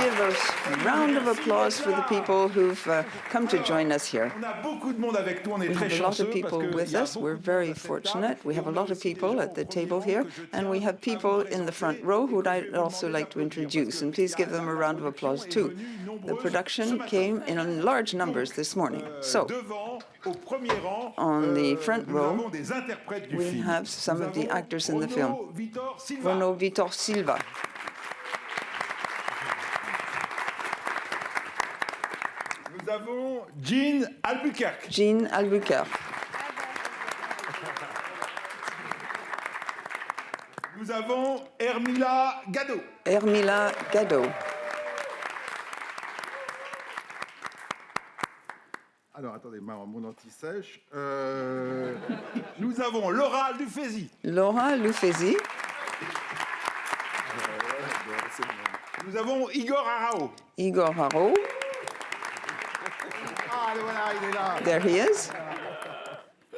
give a round of applause for the people who've come to join us here. On a beaucoup de monde avec nous, on est We très have a lot chanceux of people parce with qu'il y a us. We're beaucoup very de personnes fortunate. We have a lot of aussi des people gens at the au premier table rang here, que je and we tiens have à people vous in the front présenter row et who que je vais I'd vous also demander like to d'applaudir introduce, parce and que please give them a round of production applause est too. venue The nombreuse ce production matin. came in large numbers this morning. So, Devant, au premier rang, on the front nous row, avons des interprètes du we film. have some Nous of the avons actors in the film. Renaud Vitor Silva. Renaud Vitor Silva. Nous avons Jean Albuquerque. Jean Albuquerque. Nous avons Hermila Gado. Hermila Gado. Alors, attendez, mon anti-sèche. Nous avons Laura Lufesi. Laura Lufesi. Nous avons Igor Arao. Igor Haro. Ah, voilà, il est là. There he is.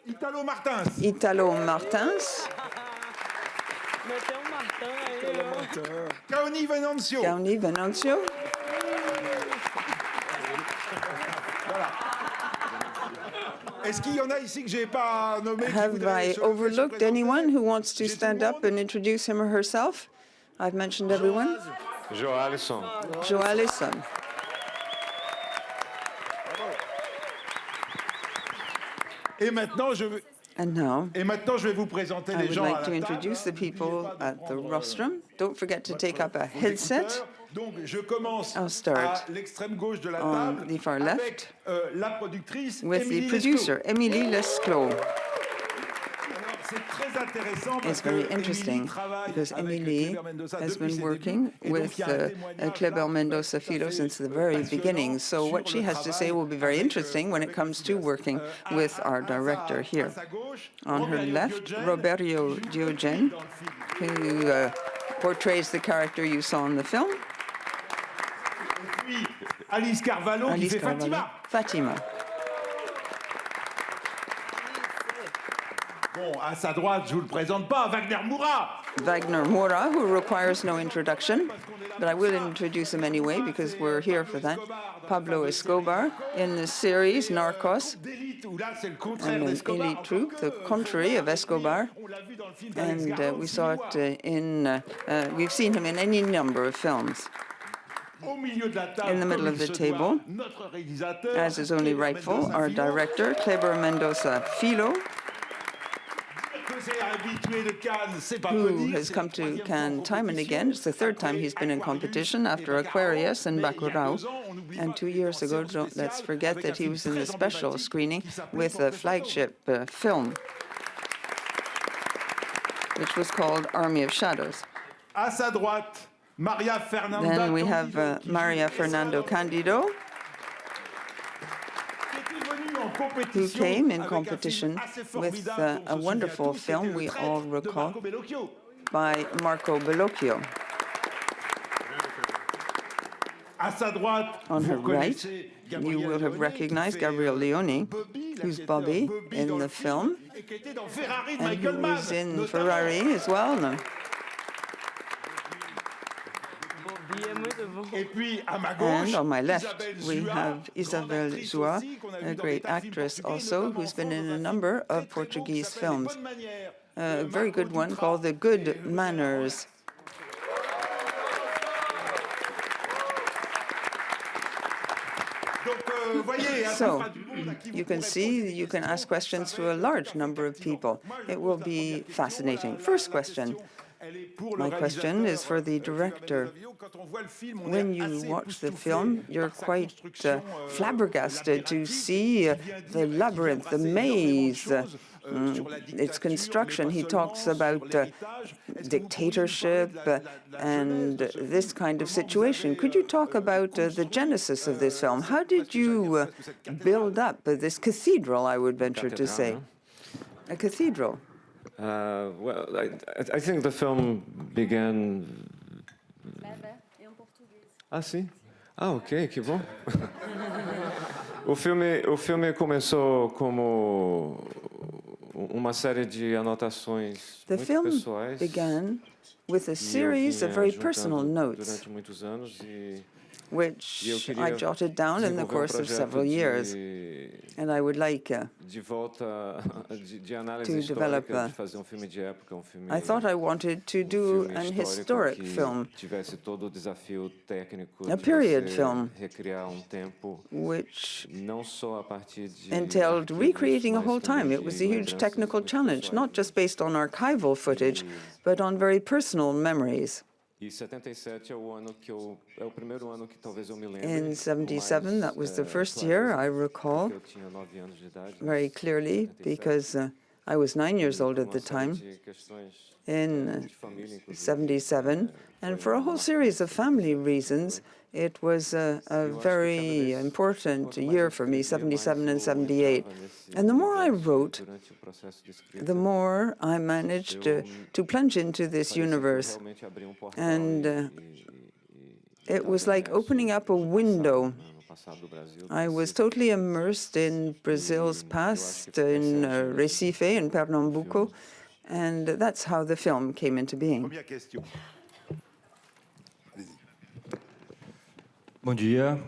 Italo Martins. Italo Martins. Kaoni Venancio. Gauni Venancio. Est-ce qu'il y en a ici que j'ai pas nommé qui Have voudraient I se overlooked présenter? anyone who wants to J'ai tout stand le up monde. and introduce him or herself? I've mentioned everyone. Joalisson. Joalisson. Et maintenant, je vais... And now, je vais vous présenter I les would gens à like la to table. introduce the people at the rostrum. Don't forget to take up a Vos headset. écouteurs. Donc, je commence I'll start à l'extrême gauche de la on table the far avec left la productrice with Émilie the producer, Lesclos. Émilie Lesclos. Alors, c'est très intéressant parce It's very que interesting Émilie travaille because avec Émilie Kleber Mendonça has depuis been ses working débuts. Et donc, with il y a un témoignage Kleber là, Mendonça tout à Filho fait since the very passionnant beginning. So sur what she le has to say travail will be very avec, interesting when it avec comes to enthousiasme. working with our director here. À sa gauche, On her Roberto left, Diogen, Roberto qui joue Diogen, dans le film. who portrays the character you saw in the film. Et puis Alice Carvalho qui Alice fait Carvalho. Fatima. Fatima. Bon, à sa droite, je vous le présente pas, Wagner Moura. Wagner Moura, who requires no introduction, but I will introduce him anyway because we're here for that. Pablo Escobar in the series Narcos, D'élite, où là, c'est le contraire an d'Escobar. elite troupe, the contrary of Escobar. On l'a vu dans le film d'Alex And Garland, we saw Filho. it we've seen him in any number of films. Au milieu de la table, in the middle comme of il the se doit, table, notre réalisateur, as is only Kleber rightful, Mendonça our Filho, director, Kleber Mendonça Filho, que c'est habitué de Cannes, c'est pas peu who dire, has c'est come la to troisième fois en Cannes time and again. It's the third time he's been in competition after Aquarius and Bacurau. And 2 years ago, let's forget that he was in the special screening with a flagship film, which was called Army of Shadows. À sa droite, Maria Fernanda Then we have Candido, qui joue Maria Fernando Candido, qui était venue en who compétition came in avec un competition film assez with formidable a dont on se wonderful souvient tous, film c'était we Le all Traître de recall Marco Bellocchio. by Marco Bellocchio. À sa droite, On vous her right, reconnaissez you Gabriel will have Leone, recognized qui fait, Gabriel Leone, Bobby, who's l'acteur Bobby Bobby in dans le the film, et qui était dans Ferrari de and Michael who Mann, was in notamment. Ferrari as well. No. Et puis à ma gauche, And on my left, Isabelle we Zua, have grande Isabel actrice Zua, aussi, qu'on a a vue dans great des tas de films actress portugais, also, notamment who's been en in a France, number très, of très bon, qui Portuguese s'appelle Les films. Bonnes Manières, A de very Marco good one Dutra called The et Good le Manners. Donc, voyez, un So, peu du monde à qui vous you can pourrez see, poser des you can questions. ask questions Ça to va a être large tout à fait number of captivant. people. Moi, je It vous will pose la première be question. fascinating. La First question. question, elle est pour le My question is for the réalisateur, director. Quand on voit le film, on When est you assez watch the époustouflé film, you're par sa quite construction, flabbergasted to labyrinthique, see qui vient the dire et qui vient labyrinth, the brasser énormément de maze, choses, sur la its dictature, construction. mais He pas talks seulement, about sur l'héritage. Est-ce que vous pourriez nous dictatorship parler de la and genèse de ce this film? kind of Comment vous situation. avez, Could you talk about the construit, genesis of this film? How cette did presque, j'allais you dire, presque cette cathédrale? build up this cathedral, I would venture to say? Cathédrale, A cathedral. Well, I think the film began. Ah, sim? Ah, ok, que bom. O filme começou como uma série de anotações The muito film pessoais began with a que eu series of vinha very juntando personal notes durante muitos anos e which E eu I queria jotted down in the desenvolver course of several years. And I would like de volta de análise to develop histórica, de fazer filme de época, filme I thought I wanted to do filme an histórico historic que film, tivesse todo o desafio técnico a de period você film, recriar tempo which não só a partir de entailed arquivos, recreating a mas whole também time. It de was a huge lembranças technical muito challenge, pessoais. not just based on archival footage, but on very personal memories. E 77 é o ano que é o primeiro ano que talvez eu me lembre. In 77, com mais, that was the first year clareza, I recall porque eu tinha 9 anos de idade, very clearly, 77. because I was 9 years E old por at uma the série time de questões, in de família, inclusive, 77, and for a whole series of family reasons, it was a very important year for me, 77 and 78. And the more I wrote, durante o processo de escrita, the more I managed to plunge into this parecia que eu universe. realmente abri portal And it estava was like imerso opening up a no window. no passado do Brasil, do I was Recife. totally immersed in Brazil's past, in Recife, in Pernambuco, and that's how the film came into being. Première question. Bom dia,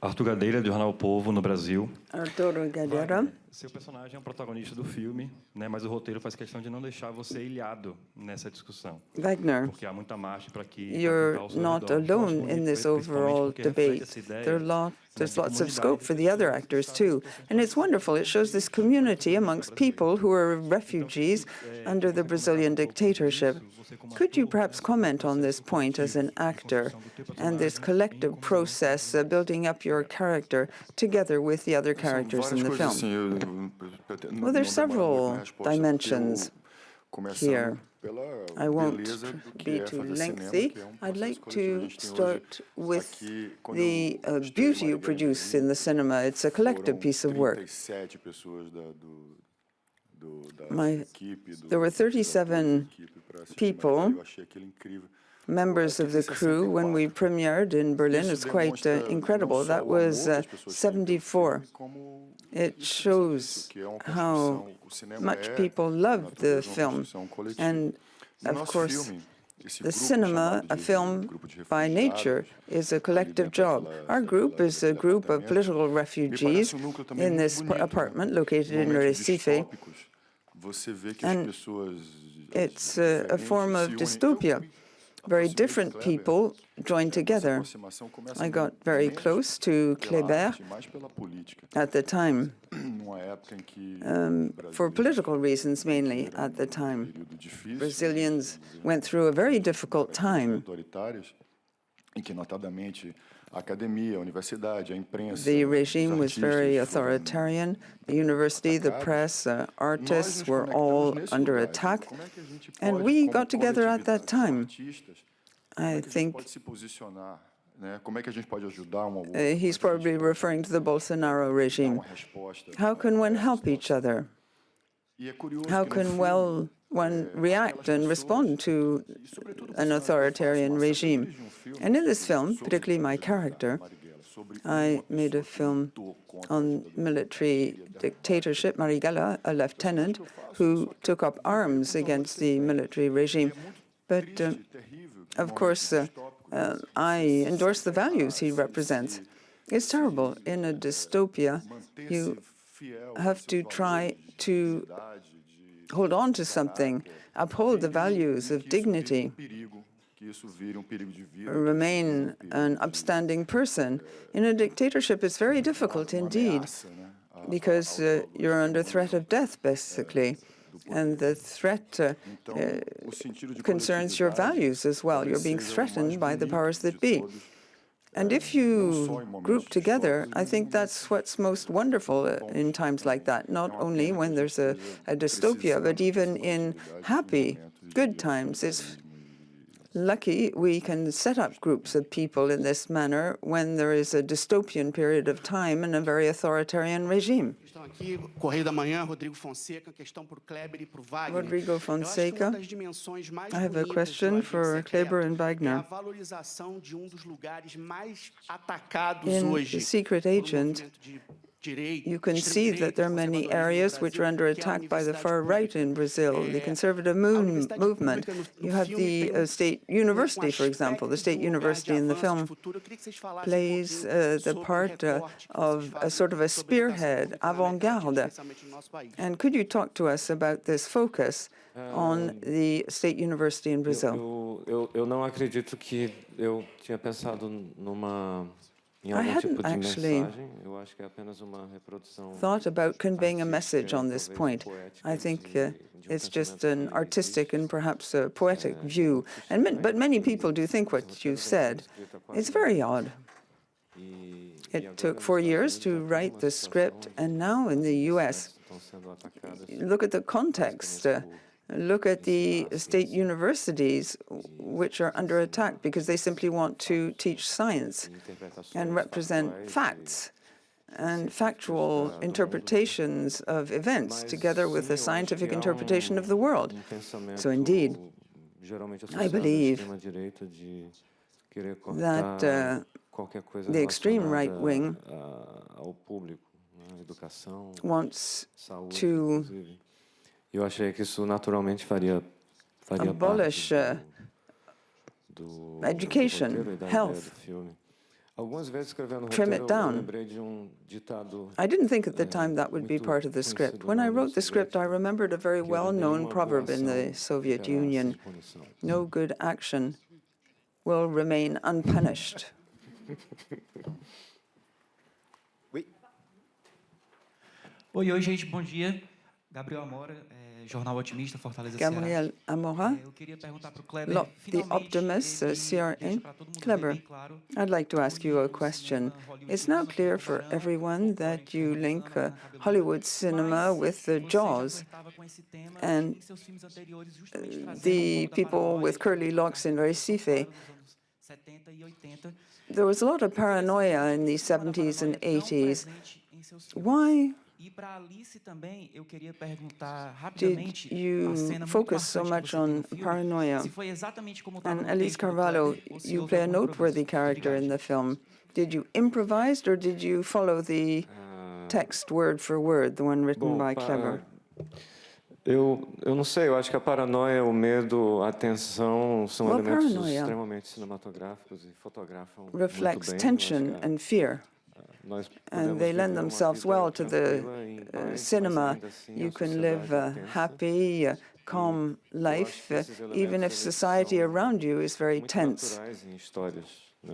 Arthur Gadeira, do Jornal O Povo, no Brasil. Arturo Gadeira. Seu personagem é um protagonista do filme, né, mas o roteiro faz questão de não deixar você ilhado nessa discussão. Wagner, Porque há muita margem para que you're not alone in this overall debate. There's lots of scope for the other actors, too. And it's wonderful. It shows this community amongst people who are refugees under the Brazilian dictatorship. Could you perhaps comment on this point as an actor and this collective process building up your character together with the other characters in the film? Well, there's several dimensions here. I won't be too lengthy. I'd like to start with the beauty you produce in the cinema. It's a collective piece of work. There were 37 people, members of the crew, when we premiered in Berlin. It's quite incredible. That was 74. It shows how much people love the film. And, of course, the cinema, a film by nature, is a collective job. Our group is a group of political refugees in this apartment located in Recife. And it's a form of dystopia. Very different people joined together. I got very close to Kleber at the time, for political reasons mainly at the time. Brazilians went through a very difficult time. The regime was very authoritarian. The university, the press, artists were all under attack. And we got together at that time. I think he's probably referring to the Bolsonaro regime. How can one help each other? How can one react and respond to an authoritarian regime? And in this film, particularly my character, I made a film on military dictatorship, Marighella, a lieutenant who took up arms against the military regime. But, of course, I endorse the values he represents. It's terrible. In a dystopia, you have to try to hold on to something, uphold the values of dignity, remain an upstanding person. In a dictatorship, it's very difficult indeed, because you're under threat of death, basically. And the threat concerns your values as well. You're being threatened by the powers that be. And if you group together, I think that's what's most wonderful in times like that, not only when there's a dystopia, but even in happy, good times. It's lucky we can set up groups of people in this manner when there is a dystopian period of time and a very authoritarian regime. Rodrigo Fonseca. I have a question for Kleber and Wagner. In The Secret Agent, You can see that there are many areas which are under attack by the far right in Brazil, the conservative movement. You have the State University, for example. The State University in the film plays the part of a sort of a spearhead, avant-garde. And could you talk to us about this focus on the State University in Brazil? Eu não acredito que eu tinha pensado em I algum tipo hadn't de actually mensagem. Eu acho que é apenas uma reprodução thought about conveying a message on this point. I think it's just an artistic and perhaps a poetic view. But many people do think what you said. It's very odd. It took 4 years to write the script, and now in the U.S., look at the context. Look at the state universities which are under attack because they simply want to teach science and represent facts and factual interpretations of events together with a scientific interpretation of the world. So indeed, I believe that the extreme right wing wants to Eu achei que isso naturalmente faria abolish parte do education, roteiro e da health, ideia do filme. Algumas vezes escrevendo o trim it roteiro, eu down. lembrei de ditado. I didn't think at the time that would be part of the script. When I wrote the script, I remembered a very well-known proverb in the Soviet Union: "No good action will remain unpunished." Oi, gente, bom dia. Gabriel Amora, Jornal Otimista, Fortaleza, Ceará. Gabriel Amora, Eu queria perguntar para o Kleber, The Optimist, CRN. Kleber, I'd like to ask you a question. It's now clear for everyone that you link Hollywood cinema with the Jaws, and the people with curly locks in Recife. There was a lot of paranoia in the 70s and 80s. Why did you focus so much on paranoia? And Alice Carvalho, you play a noteworthy character in the film. Did you improvise or did you follow the text word for word, the one written by Kleber? Eu não sei, eu acho que a paranoia, o medo, a tensão são elementos extremamente cinematográficos e fotografam muito bem. Reflects tension and fear. And they lend themselves well to the cinema. You can live a happy, calm life, even if society around you is very tense.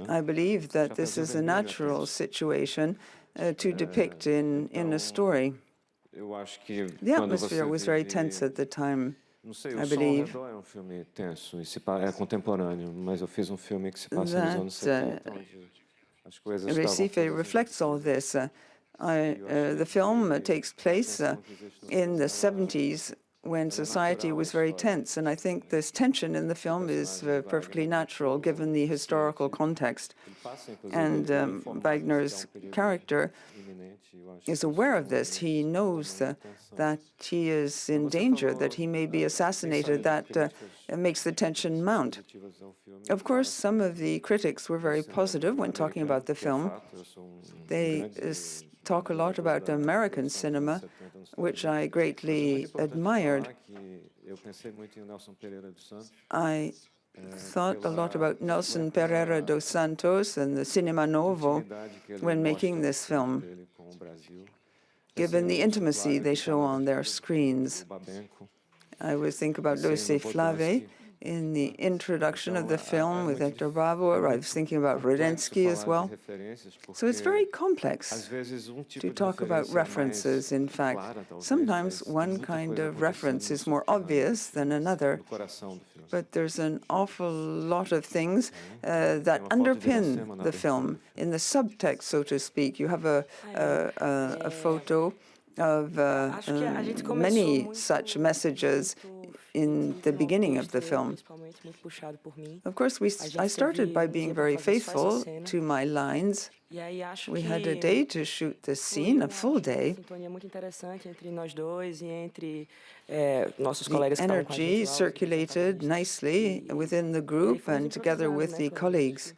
I believe that this is a natural situation to depict in a story. The atmosphere was very tense at the time, I believe. É filme tenso, é contemporâneo, mas eu fiz filme que se passa nos anos 70, Recife reflects all this. The film takes place in the 70s when society was very tense, and I think this tension in the film is perfectly natural given the historical context. And Wagner's character is aware of this. He knows that he is in danger, that he may be assassinated. That makes the tension mount. Of course, some of the critics were very positive when talking about the film. They talk a lot about American cinema, which I greatly admired. I thought a lot about Nelson Pereira dos Santos and the Cinema Novo when making this film, given the intimacy they show on their screens. I would think about Lucy Flave in the introduction of the film with Hector Bravo. I was thinking about Rudensky as well. So it's very complex to talk about references, in fact. Sometimes one kind of reference is more obvious than another, but there's an awful lot of things that underpin the film. In the subtext, so to speak, you have a photo of many such messages in the beginning of the film. Of course, I started by being very faithful to my lines. We had a day to shoot the scene, a full day. The energy circulated nicely within the group and together with the colleagues.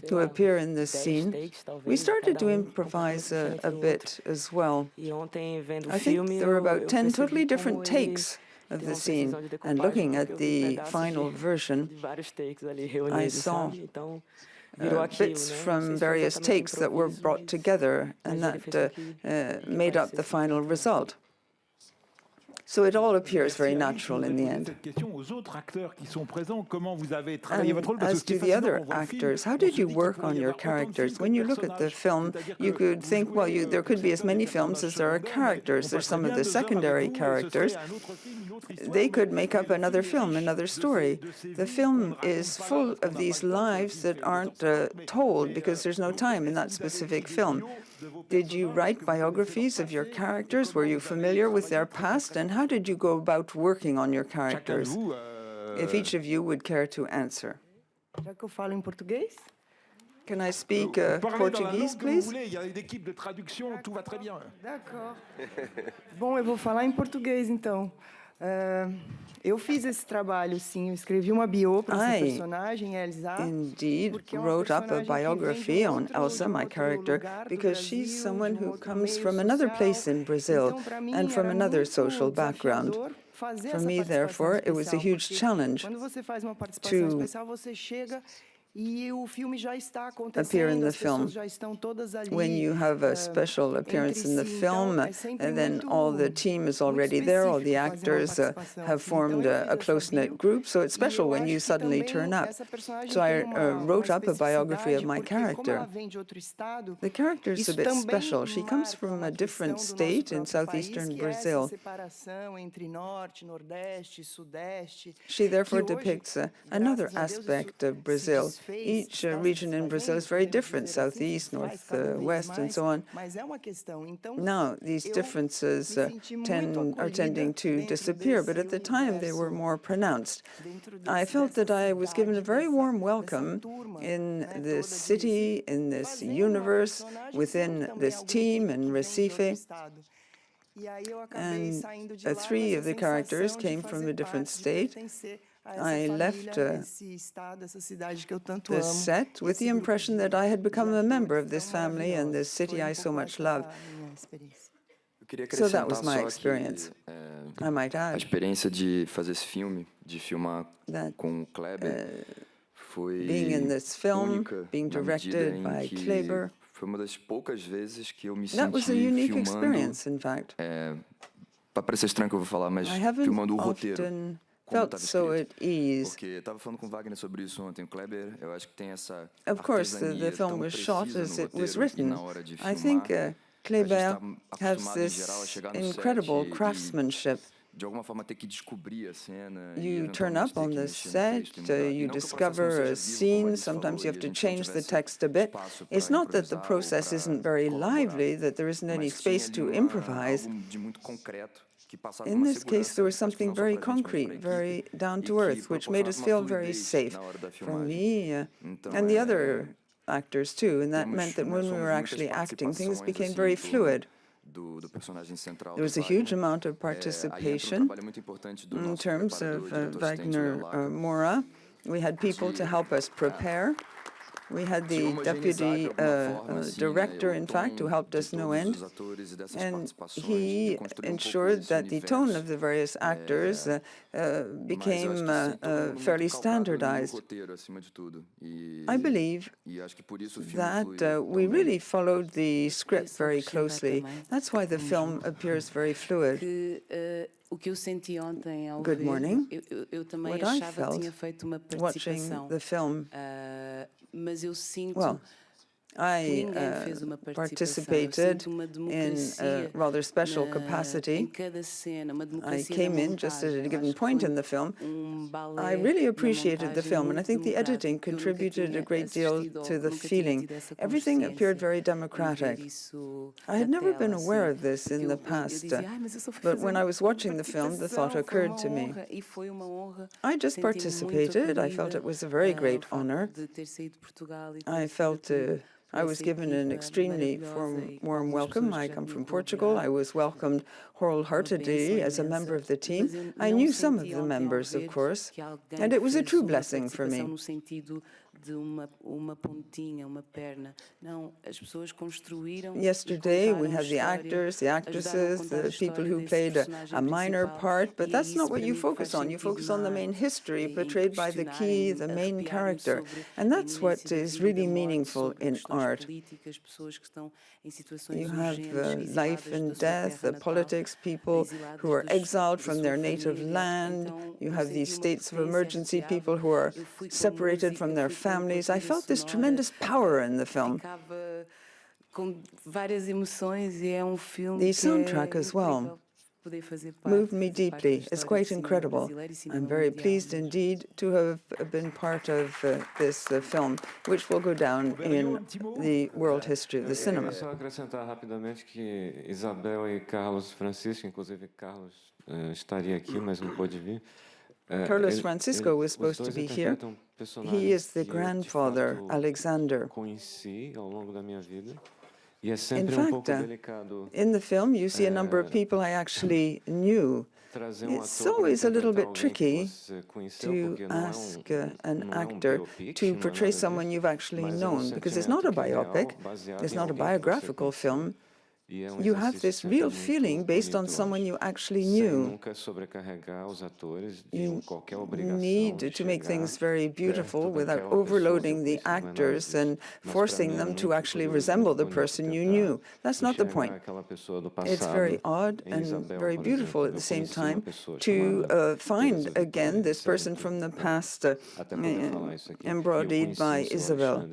to appear in this scene, we started to improvise a bit as well. I think there were about 10 totally different takes of the scene, and looking at the final version, I saw bits from various takes that were brought together, and that made up the final result. So it all appears very natural in the end. And as to the other actors, how did you work on your characters? When you look at the film, you could think, well, there could be as many films as there are characters. There's some of the secondary characters. They could make up another film, another story. The film is full of these lives that aren't told because there's no time in that specific film. Did you write biographies of your characters? Were you familiar with their past? And how did you go about working on your characters? If each of you would care to answer. Can I speak Portuguese, please? D'accord. Bom, eu vou falar em português, então. Eu fiz esse trabalho, sim. Eu escrevi uma bio para essa personagem, Elsa. Indeed, wrote up a biography on Elsa, my character, because she's someone who comes from another place in Brazil and from another social background. For me, therefore, it was a huge challenge to appear in the film. When you have a special appearance in the film, and then all the team is already there, all the actors have formed a close-knit group, so it's special when you suddenly turn up. So I wrote up a biography of my character. The character is a bit special. She comes from a different state in southeastern Brazil. She therefore depicts another aspect of Brazil. Each region in Brazil is very different, southeast, north, west, and so on. Now, these differences are tending to disappear, but at the time they were more pronounced. I felt that I was given a very warm welcome in this city, in this universe, within this team in Recife. And 3 of the characters came from a different state. I left the set with the impression that I had become a member of this family and this city I so much love. So that was my experience. I might add a experiência de fazer esse filme, de filmar com Kleber, foi being in this film, being directed by Kleber. Foi uma das poucas vezes que eu me That was a senti unique filmando. Experience, in fact. Para parecer estranho que eu vou falar, mas filmando o roteiro. Felt so at ease. Porque eu estava falando com Wagner sobre isso ontem. O Kleber, eu acho que tem essa Of course, the film was shot as it was written. I think Kleber has this incredible craftsmanship. De alguma forma ter que descobrir a cena. You turn up on the set, you discover a scene, sometimes you have to change the text a bit. It's not that the process isn't very lively, that there isn't any space to improvise. In this case, there was something very concrete, very down-to-earth, which made us feel very safe for me and the other actors too, and that meant that when we were actually acting, things became very fluid. There was a huge amount of participation in terms of Wagner Moura. We had people to help us prepare. We had the deputy director, in fact, who helped us no end, and he ensured that the tone of the various actors became fairly standardized. I believe that we really followed the script very closely. That's why the film appears very fluid. Good morning. What I felt watching the film, well, I participated in a rather special capacity. I came in just at a given point in the film. I really appreciated the film, and I think the editing contributed a great deal to the feeling. Everything appeared very democratic. I had never been aware of this in the past, but when I was watching the film, the thought occurred to me. I just participated. I felt it was a very great honor. I felt I was given an extremely warm welcome. I come from Portugal. I was welcomed wholeheartedly as a member of the team. I knew some of the members, of course, and it was a true blessing for me. Yesterday, we had the actors, the actresses, the people who played a minor part, but that's not what you focus on. You focus on the main history portrayed by the key, the main character. And that's what is really meaningful in art. You have life and death, politics, people who are exiled from their native land. You have these states of emergency, people who are separated from their families. I felt this tremendous power in the film. The soundtrack as well moved me deeply. It's quite incredible. I'm very pleased indeed to have been part of this film, which will go down in the world history of the cinema. Só acrescentar rapidamente que Isabel e Carlos Francisco, inclusive Carlos estaria aqui, mas não pôde vir. Carlos Francisco was supposed to be here. He is the grandfather, Alexander. Conheci ao longo da minha vida. In fact, in the film, you see a number of people I actually knew. It's always a little bit tricky to ask an actor to portray someone you've actually known, because it's not a biopic, it's not a biographical film. You have this real feeling based on someone you actually knew. You need to make things very beautiful without overloading the actors and forcing them to actually resemble the person you knew. That's not the point. It's very odd and very beautiful at the same time to find again this person from the past embodied by Isabel.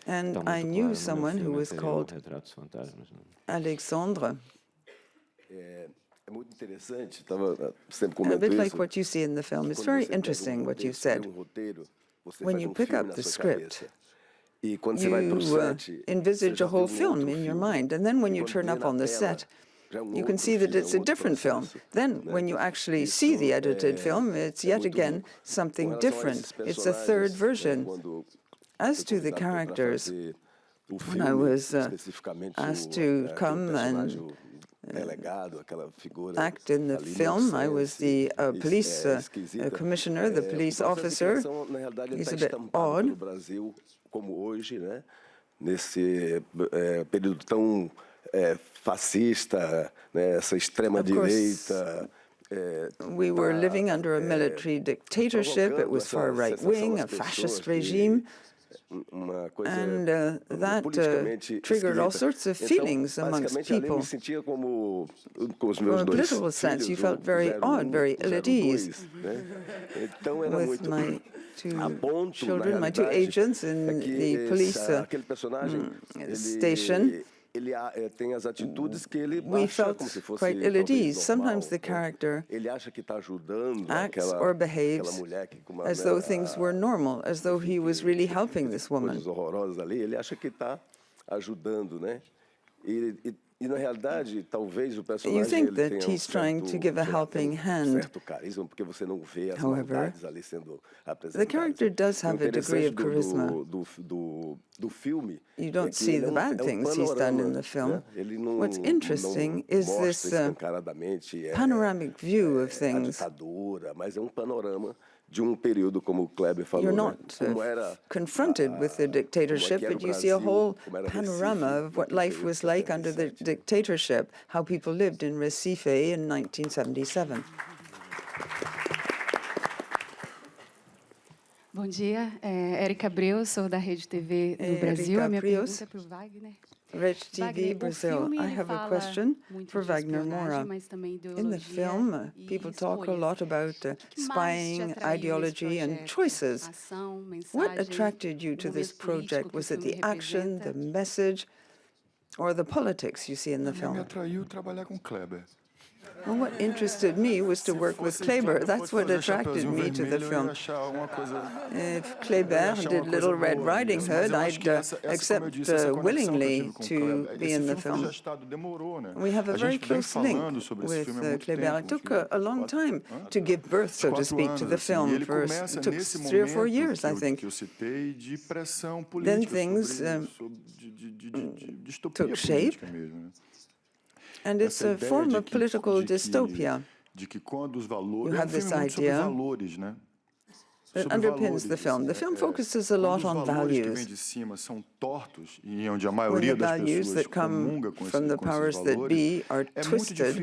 And I knew someone who was called Alexandre. A bit like what you see in the film. It's very interesting what you said. When you pick up the script, you envisage a whole film in your mind, and then when you turn up on the set, you can see that it's a different film. Then, when you actually see the edited film, it's yet again something different. It's a third version. As to the characters, when I was asked to come and act in the film, I was the police commissioner, the police officer. He's a bit odd. Nesse período tão fascista, essa extrema direita. We were living under a military dictatorship. It was far right-wing, a fascist regime. And that triggered all sorts of feelings amongst people. From a political sense, you felt very odd, very ill at ease. With my two children, my two agents in the police station, we felt quite ill at ease. Sometimes the character acts or behaves as though things were normal, as though he was really helping this woman. You think that he's trying to give a helping hand. However, the character does have a degree of charisma. You don't see the bad things he's done in the film. What's interesting is this panoramic view of things. You're not confronted with the dictatorship, but you see a whole panorama of what life was like under the dictatorship, how people lived in Recife in 1977. Bom dia, Érica Abreu, sou da Rede TV do Brasil. A minha pergunta é para o Wagner. Rede TV Brazil. I have a question for Wagner Moura. In the film, people talk a lot about spying, ideology, and choices. What attracted you to this project? Was it the action, the message, or the politics you see in the film? Me atraiu trabalhar com Kleber. Well, what interested me was to work with Kleber. That's what attracted me to the film. If Kleber did Little Red Riding Hood, I'd accept willingly to be in the film. We have a very close link with Kleber. It took a long time to give birth, so to speak, to the film. First, it took 3 or 4 years, I think. Then things took shape. And it's a form of political dystopia. You have this idea that underpins the film. The film focuses a lot on values. When the values that come from the powers that be are twisted,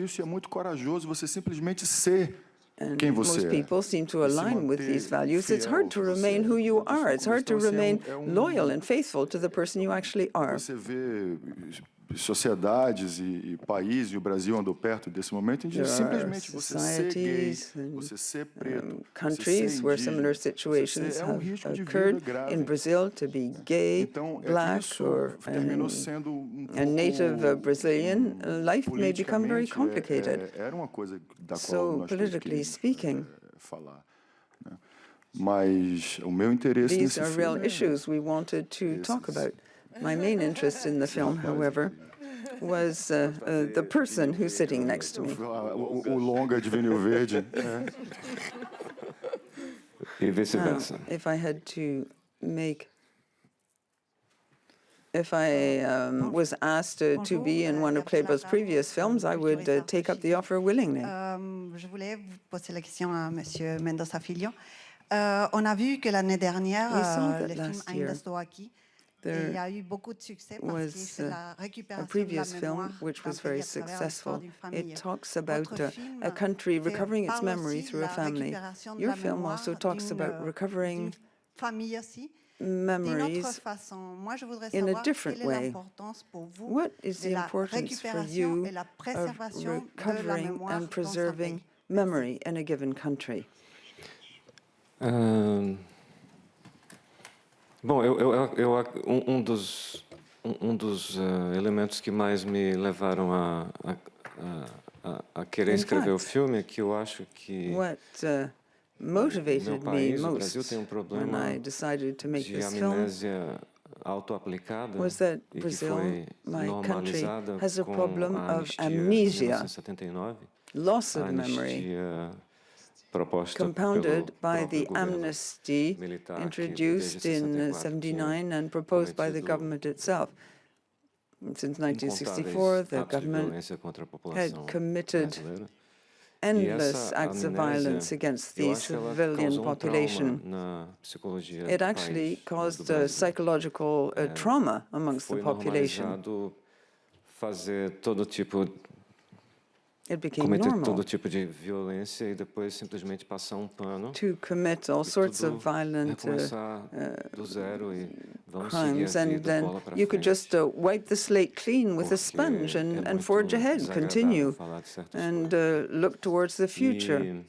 and most people seem to align with these values, it's hard to remain who you are. It's hard to remain loyal and faithful to the person you actually are. Sociedades e países, e o Brasil andou perto desse momento, em que simplesmente você ser gay, você ser preto, countries where similar situations have occurred. In Brazil, to be gay, black, or a native Brazilian, life may become very complicated. So, politically speaking, these are real issues we wanted to talk about. My main interest in the film, however, was the person who's sitting next to me. O longa de vinho verde. E vice-versa. If I had to make, if I was asked to be in one of Kleber's previous films, I would take up the offer willingly. Je voulais vous poser la question à Monsieur Mendonça Filho. On a vu que l'année dernière, le film Ainda Estou Aqui. There was a previous film which was very successful. It talks about a country recovering its memory through a family. Your film also talks about recovering memories in a different way. What is the importance for you of recovering and preserving memory in a given country? Bom, um dos elementos que mais me levaram a querer escrever o filme é que eu acho que motivated me most Brasil tem when I decided to make de this film amnésia autoaplicada was that e que Brazil, foi my country, normalizada has a com problem a of anistia de amnesia, 1979, loss a of memory, anistia proposta compounded by pelo the próprio governo amnesty militar que introduced desde in 64 79 and proposed by the cometido government itself. Since 1964, the government had committed endless acts of violence against the civilian population. It actually caused a psychological trauma amongst the population. It became normal to commit all sorts of violent crimes, and then you could just wipe the slate clean with a sponge and forge ahead, continue, and look towards the future.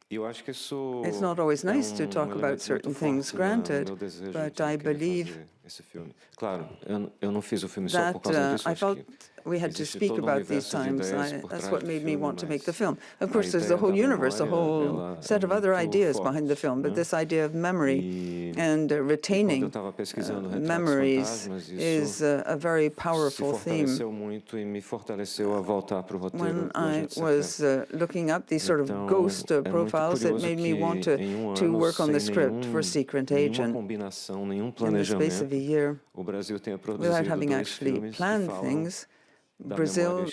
It's not always nice to talk about certain things, granted, but I believe that I felt we had to speak about these times. That's what made me want to make the film. Of course, there's the whole universe, a whole set of other ideas behind the film, but this idea of memory and retaining memories is a very powerful theme. When I was looking up these sort of ghost profiles, it made me want to work on the script for Secret Agent. In the space of a year, without having actually planned things, Brazil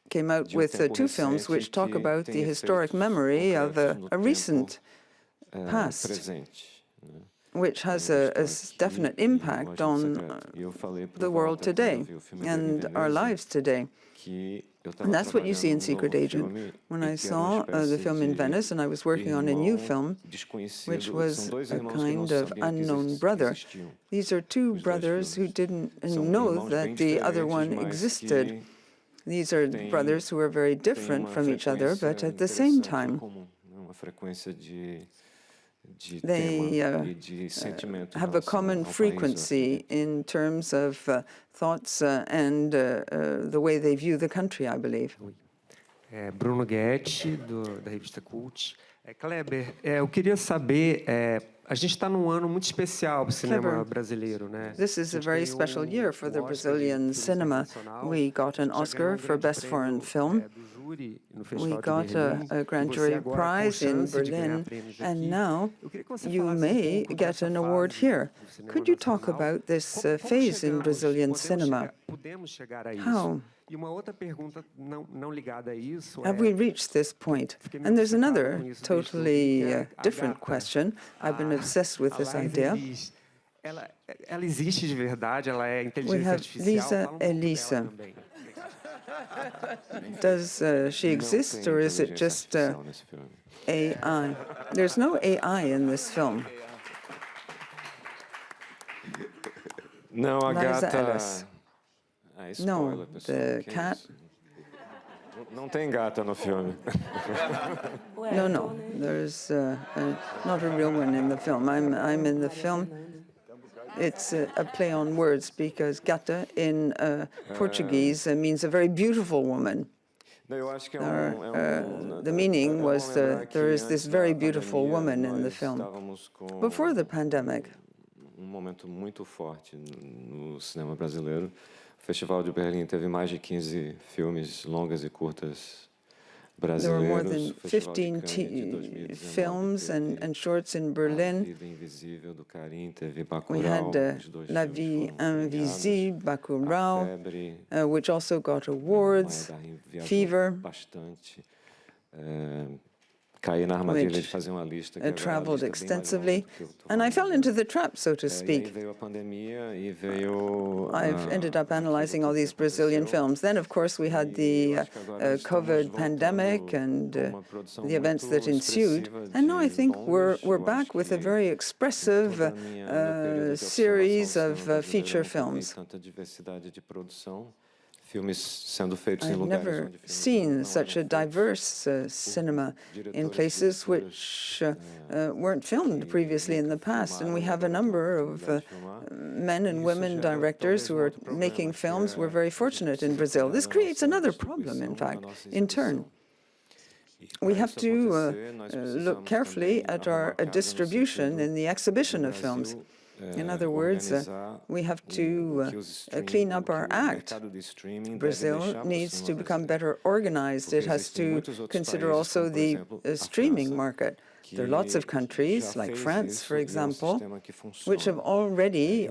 came out with two films which talk about the historic memory of a recent past, which has a definite impact on the world today and our lives today. And that's what you see in Secret Agent. When I saw the film in Venice, and I was working on a new film, which was a kind of unknown brother. These are two brothers who didn't know that the other one existed. These are brothers who are very different from each other, but at the same time, they have a common frequency in terms of thoughts and the way they view the country, I believe. Bruno Guetti, da revista Cult. Kleber, eu queria saber, a gente está num ano muito especial para o cinema brasileiro, né? This is a very special year for the Brazilian cinema. We got an Oscar for Best Foreign Film We got a grand jury prize in Berlin, and now you may get an award here. Could you talk about this phase in Brazilian cinema? How have we reached this point? And there's another totally different question. I've been obsessed with this idea. We have Lisa Elisa. Does she exist, or is it just AI? There's no AI in this film. Não, a gata... No, the cat... Não tem gata no filme. No, there's not a real one in the film. I'm in the film. It's a play on words because gata in Portuguese means a very beautiful woman. The meaning was there is this very beautiful woman in the film. Before the pandemic, momento muito forte no cinema brasileiro. O Festival de Berlim teve mais de 15 filmes longas e curtas brasileiros. There were more than 15 films and shorts in Berlin. We had La Vie Invisible, Bacurau, which also got awards, Fever, which traveled extensively, and I fell into the trap, so to speak. I've ended up analyzing all these Brazilian films. Then, of course, we had the COVID pandemic and the events that ensued, and now I think we're back with a very expressive series of feature films. I've never seen such a diverse cinema in places which weren't filmed previously in the past. And we have a number of men and women directors who are making films. We're very fortunate in Brazil. This creates another problem, in fact, in turn. We have to look carefully at our distribution in the exhibition of films. In other words, we have to clean up our act. Brazil needs to become better organized. It has to consider also the streaming market. There are lots of countries, like France, for example, which have already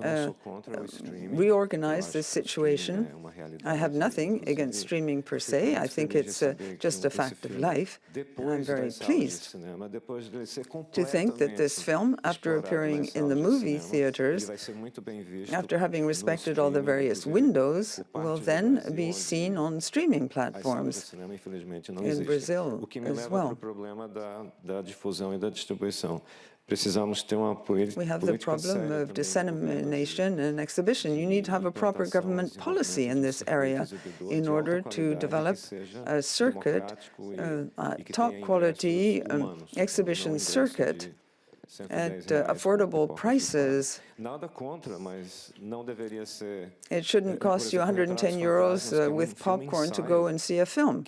reorganized this situation. I have nothing against streaming per se. I think it's just a fact of life, and I'm very pleased to think that this film, after appearing in the movie theaters, after having respected all the various windows, will then be seen on streaming platforms in Brazil as well. We have the problem of dissemination and exhibition. You need to have a proper government policy in this area in order to develop a circuit, top quality exhibition circuit at affordable prices. It shouldn't cost you 110 euros with popcorn to go and see a film.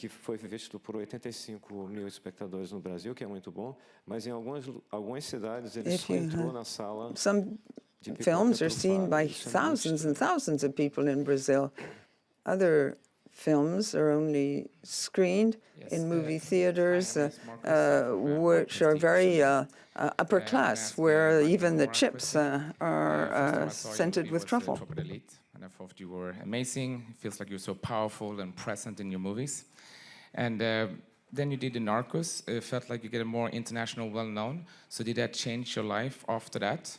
Some films are seen by thousands and thousands of people in Brazil. Other films are only screened in movie theaters, which are very upper class, where even the chips are scented with truffle. And I thought you were amazing. It feels like you're so powerful and present in your movies. And then you did the Narcos. It felt like you get more international, well-known. So did that change your life after that?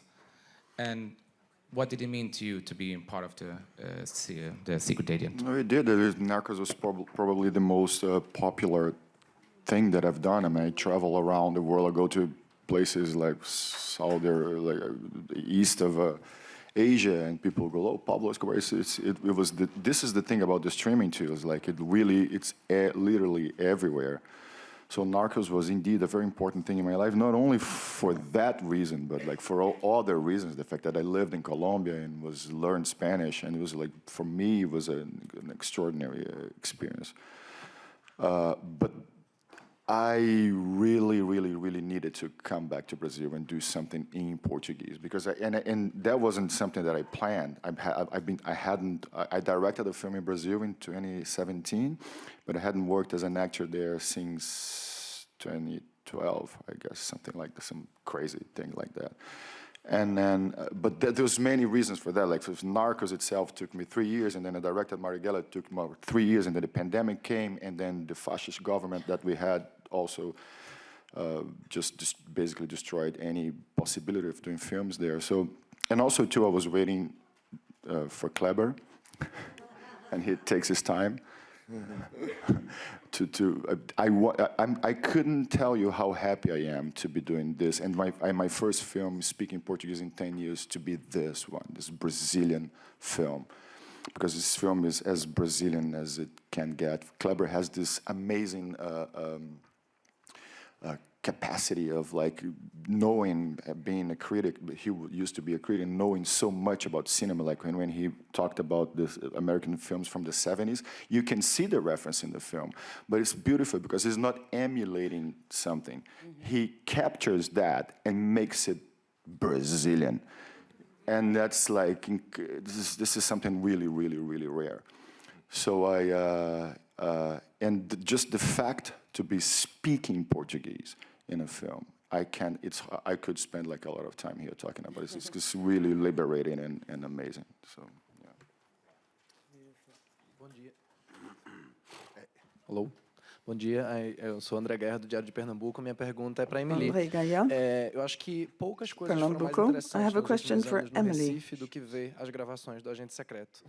And what did it mean to you to be part of the Secret Agent? No, it did. Narcos was probably the most popular thing that I've done. I mean, I travel around the world. I go to places like east of Asia, and people go, "Oh, Pablo Escobar." This is the thing about the streaming too. It's like it's literally everywhere. So Narcos was indeed a very important thing in my life, not only for that reason, but like for all other reasons. The fact that I lived in Colombia and learned Spanish, and it was like, for me, it was an extraordinary experience. But I really needed to come back to Brazil and do something in Portuguese because and that wasn't something that I planned. I directed a film in Brazil in 2017, but I hadn't worked as an actor there since 2012, I guess, something like that, some crazy thing like that. And then, but there's many reasons for that. Like, Narcos itself took me 3 years, and then I directed Marighella, it took me 3 years, and then the pandemic came, and then the fascist government that we had also just basically destroyed any possibility of doing films there. So, and also too, I was waiting for Kleber, and he takes his time. I couldn't tell you how happy I am to be doing this, and my first film speaking Portuguese in 10 years to be this one, this Brazilian film, because this film is as Brazilian as it can get. Kleber has this amazing capacity of like knowing, being a critic. He used to be a critic, knowing so much about cinema. Like when he talked about the American films from the 70s, you can see the reference in the film, but it's beautiful because he's not emulating something. He captures that and makes it Brazilian, and that's like this is something really rare. So and just the fact to be speaking Portuguese in a film, I could spend like a lot of time here talking about it. It's just really liberating and amazing. So, yeah. Bom dia. Hello. Bom dia, eu sou André Guerra, do Diário de Pernambuco. Minha pergunta é para Emily. Eu acho que poucas coisas foram mais interessantes nos últimos anos no Recife do que ver as gravações do Agente Secreto.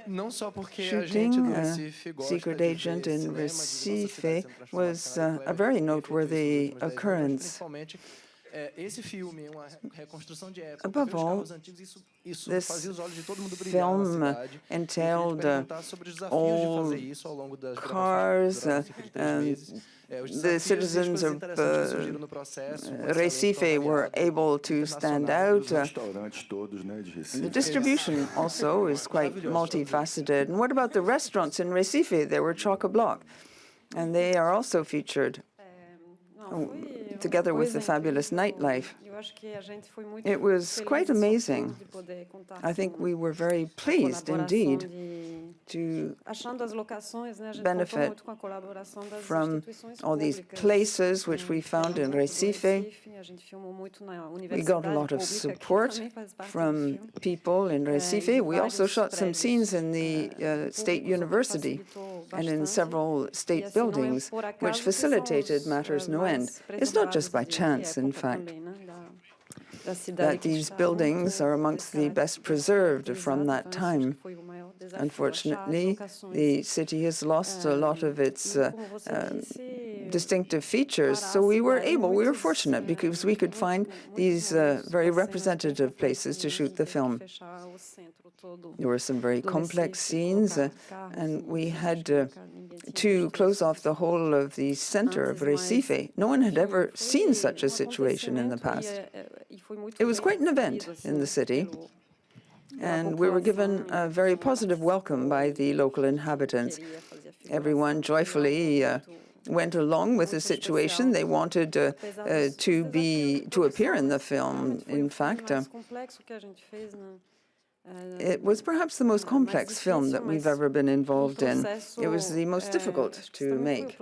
Não só porque a gente do Recife gosta Secret de ver Agent in cinema, Recife was a very noteworthy occurrence. Esse filme, uma reconstrução de época, Above all, isso this fazia os olhos de todo mundo brilhar na film cidade. entailed Sobre os desafios de fazer isso ao longo das cars, the citizens of Recife were able to stand out. The distribution also is quite multifaceted. And what about the restaurants in Recife? They were chock-a-block, and they are also featured together with the fabulous nightlife. It was quite amazing. I think we were very pleased indeed to benefit from all these places which we found in Recife. We got a lot of support from people in Recife. We also shot some scenes in the State University and in several state buildings, which facilitated matters no end. It's not just by chance, in fact, that these buildings are amongst the best preserved from that time. Unfortunately, the city has lost a lot of its distinctive features, so we were fortunate because we could find these very representative places to shoot the film. There were some very complex scenes, and we had to close off the whole of the center of Recife. No one had ever seen such a situation in the past. It was quite an event in the city, and we were given a very positive welcome by the local inhabitants. Everyone joyfully went along with the situation. They wanted to appear in the film. In fact, it was perhaps the most complex film that we've ever been involved in. It was the most difficult to make.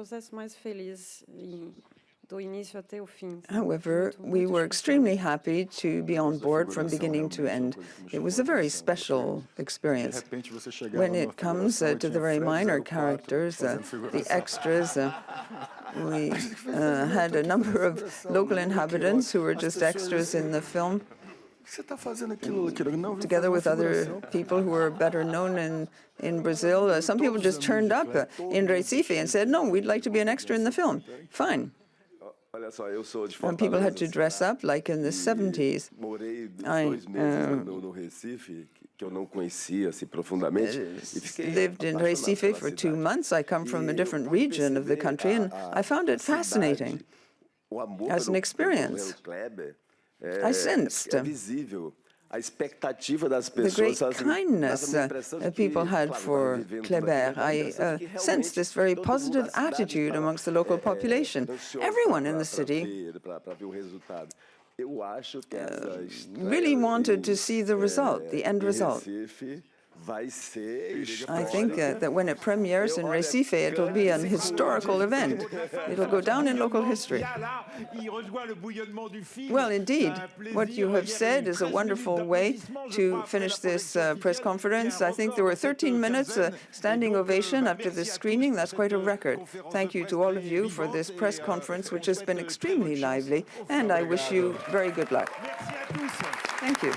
However, we were extremely happy to be on board from beginning to end. It was a very special experience. When it comes to the very minor characters, the extras, we had a number of local inhabitants who were just extras in the film, together with other people who were better known in Brazil. Some people just turned up in Recife and said, no, we'd like to be an extra in the film. Fine. And people had to dress up like in the 70s. I lived in Recife for 2 months. I come from a different region of the country, and I found it fascinating as an experience. I sensed the great kindness people had for Kleber. I sensed this very positive attitude amongst the local population. Everyone in the city really wanted to see the result, the end result. I think that when it premieres in Recife, it will be an historical event. It will go down in local history. Well, indeed, what you have said is a wonderful way to finish this press conference. I think there were 13 minutes standing ovation after this screening. That's quite a record. Thank you to all of you for this press conference, which has been extremely lively, and I wish you very good luck. Thank you.